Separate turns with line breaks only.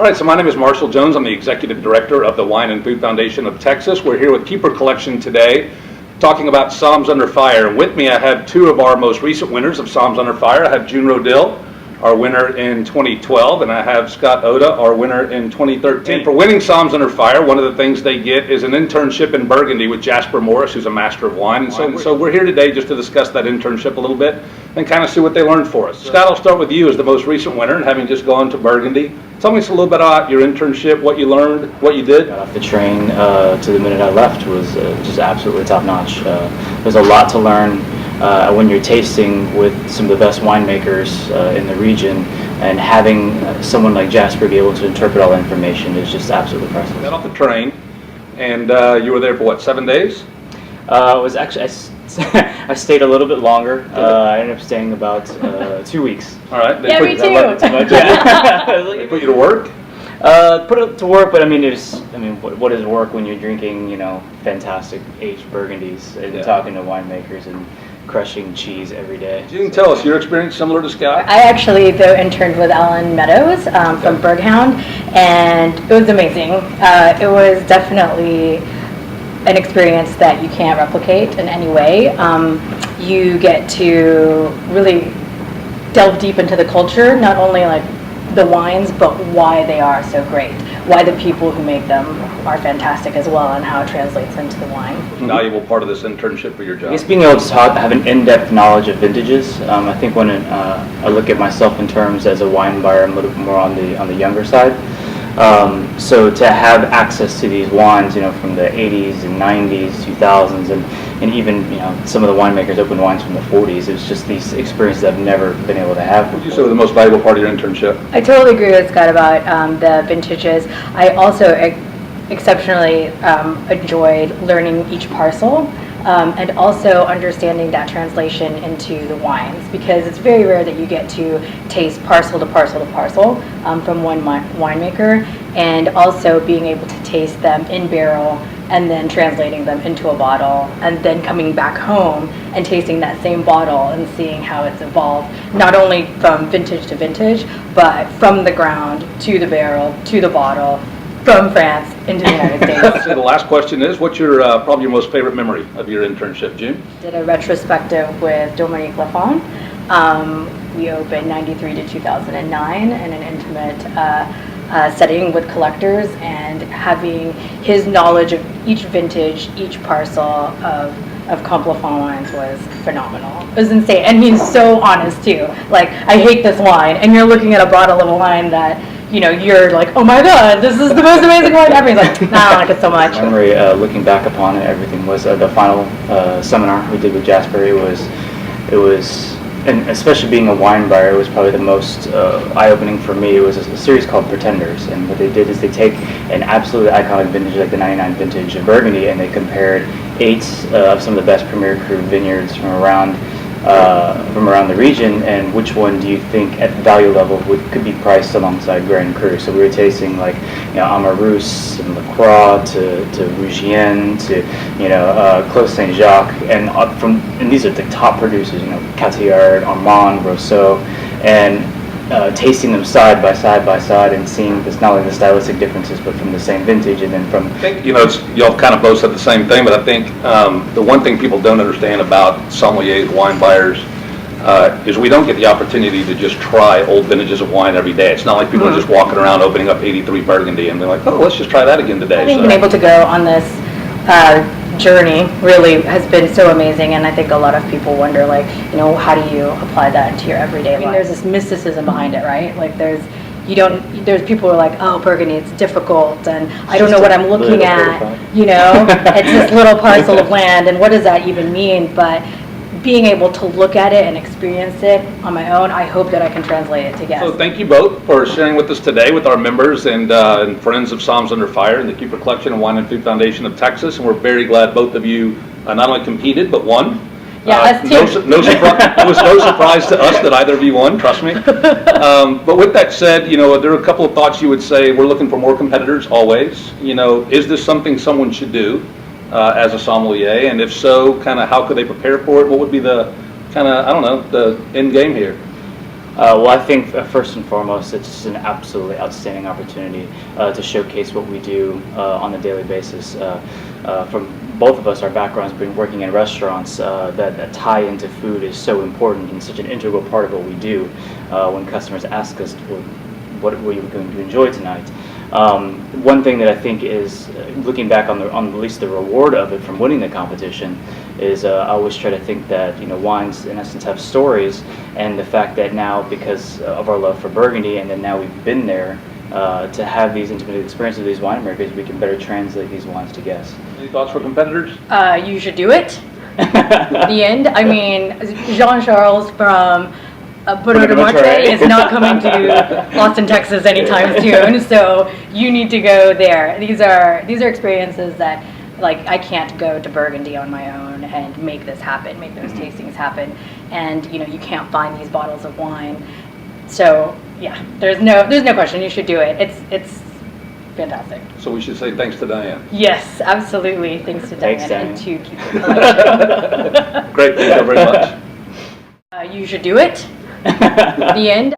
right, so my name is Marshall Jones. I'm the Executive Director of the Wine and Food Foundation of Texas. We're here with Keeper Collection today, talking about Somms Under Fire. And with me, I have two of our most recent winners of Somms Under Fire. I have June Rodil, our winner in 2012, and I have Scott Oda, our winner in 2013. For winning Somms Under Fire, one of the things they get is an internship in Burgundy with Jasper Morris, who's a master of wine. And so we're here today just to discuss that internship a little bit and kind of see what they learned for us. Scott, I'll start with you as the most recent winner and having just gone to Burgundy. Tell me a little bit about your internship, what you learned, what you did.
Got off the train to the minute I left was just absolutely top notch. There's a lot to learn when you're tasting with some of the best winemakers in the region, and having someone like Jasper be able to interpret all the information is just absolutely priceless.
Got off the train, and you were there for what, 7 days?
It was actually, I stayed a little bit longer. I ended up staying about 2 weeks.
All right.
Yeah, me too.
Too much, yeah.
They put you to work?
Put it to work, but I mean, what is work when you're drinking, fantastic aged Burgundies and talking to winemakers and crushing cheese every day.
You can tell us your experience similar to Scott?
I actually, though, interned with Ellen Meadows from Berghound, and it was amazing. It was definitely an experience that you can't replicate in any way. You get to really delve deep into the culture, not only like the wines, but why they are so great, why the people who make them are fantastic as well, and how it translates into the wine.
Valuable part of this internship for your job?
I guess being able to have an in-depth knowledge of vintages. I think when I look at myself in terms as a wine buyer, I'm a little bit more on the younger side. So to have access to these wines, from the 80s and 90s, 2000s, and even some of the winemakers opened wines from the 40s. It was just these experiences I've never been able to have.
What would you say was the most valuable part of your internship?
I totally agree with Scott about the vintages. I also exceptionally enjoyed learning each parcel. And also understanding that translation into the wines, because it's very rare that you get to taste parcel to parcel to parcel from one winemaker, and also being able to taste them in barrel and then translating them into a bottle, and then coming back home and tasting that same bottle and seeing how it's evolved, not only from vintage to vintage, but from the ground to the barrel to the bottle, from France into the United States.
So the last question is, what's your probably your most favorite memory of your internship, June?
Did a retrospective with Dominique Lafon. We opened 93 to 2009 in an intimate setting with collectors, and having his knowledge of each vintage, each parcel of Comte Lafon wines was phenomenal. It was insane, and he's so honest too. Like, I hate this wine, and you're looking at a bottle of a wine that you're like, oh my god, this is the most amazing wine ever. He's like, nah, I don't like it so much.
Memory, looking back upon it, everything was the final seminar we did with Jasper. It was, and especially being a wine buyer, it was probably the most eye-opening for me. It was a series called Pretenders, and what they did is they take an absolutely iconic vintage like the 99 vintage of Burgundy, and they compared 8 of some of the best Premier Cru vineyards from around the region, and which one do you think at value level could be priced alongside Grand Cru. So we were tasting like Amarous and Lacroix to Rougien to Clos Saint Jacques, and these are the top producers, Catillard, Armand, Rousseau, and tasting them side by side and seeing this, not only the stylistic differences, but from the same vintage, and then from...
I think, y'all kind of both said the same thing, but I think the one thing people don't understand about sommeliers, wine buyers, is we don't get the opportunity to just try old vintages of wine every day. It's not like people are just walking around opening up 83 Burgundy and they're like, oh, let's just try that again today.
I think being able to go on this journey really has been so amazing, and I think a lot of people wonder, like, how do you apply that into your everyday life? There's this mysticism behind it, right? Like, there's people who are like, oh, Burgundy, it's difficult, and I don't know what I'm looking at, it's this little parcel of land, and what does that even mean? But being able to look at it and experience it on my own, I hope that I can translate it to guests.
So thank you both for sharing with us today with our members and friends of Somms Under Fire and the Keeper Collection and Wine and Food Foundation of Texas, and we're very glad both of you not only competed but won.
Yeah, us too.
It was no surprise to us that either of you won, trust me. But with that said, there are a couple of thoughts you would say. We're looking for more competitors always. Is this something someone should do as a sommelier? And if so, kind of how could they prepare for it? What would be the kind of, the end game here?
Well, I think first and foremost, it's just an absolutely outstanding opportunity to showcase what we do on a daily basis. From both of us, our backgrounds being working in restaurants, that tie into food is so important and such an integral part of what we do. When customers ask us, well, what are you going to enjoy tonight? One thing that I think is, looking back on at least the reward of it from winning the competition, is I always try to think that wines in essence have stories, and the fact that now, because of our love for Burgundy, and then now we've been there to have these intimate experiences with these winemakers, we can better translate these wines to guests.
Any thoughts for competitors?
You should do it. The end. I mean, Jean-Charles from Bruno de Monterey is not coming to Austin, Texas anytime soon, so you need to go there. These are experiences that, like, I can't go to Burgundy on my own and make this happen, make those tastings happen, and you can't find these bottles of wine. So yeah, there's no question. You should do it. It's fantastic.
So we should say thanks to Diane.
Yes, absolutely. Thanks to Diane,
Diane.
and to keep your collection.
Great, thank you very much.
You should do it. The end.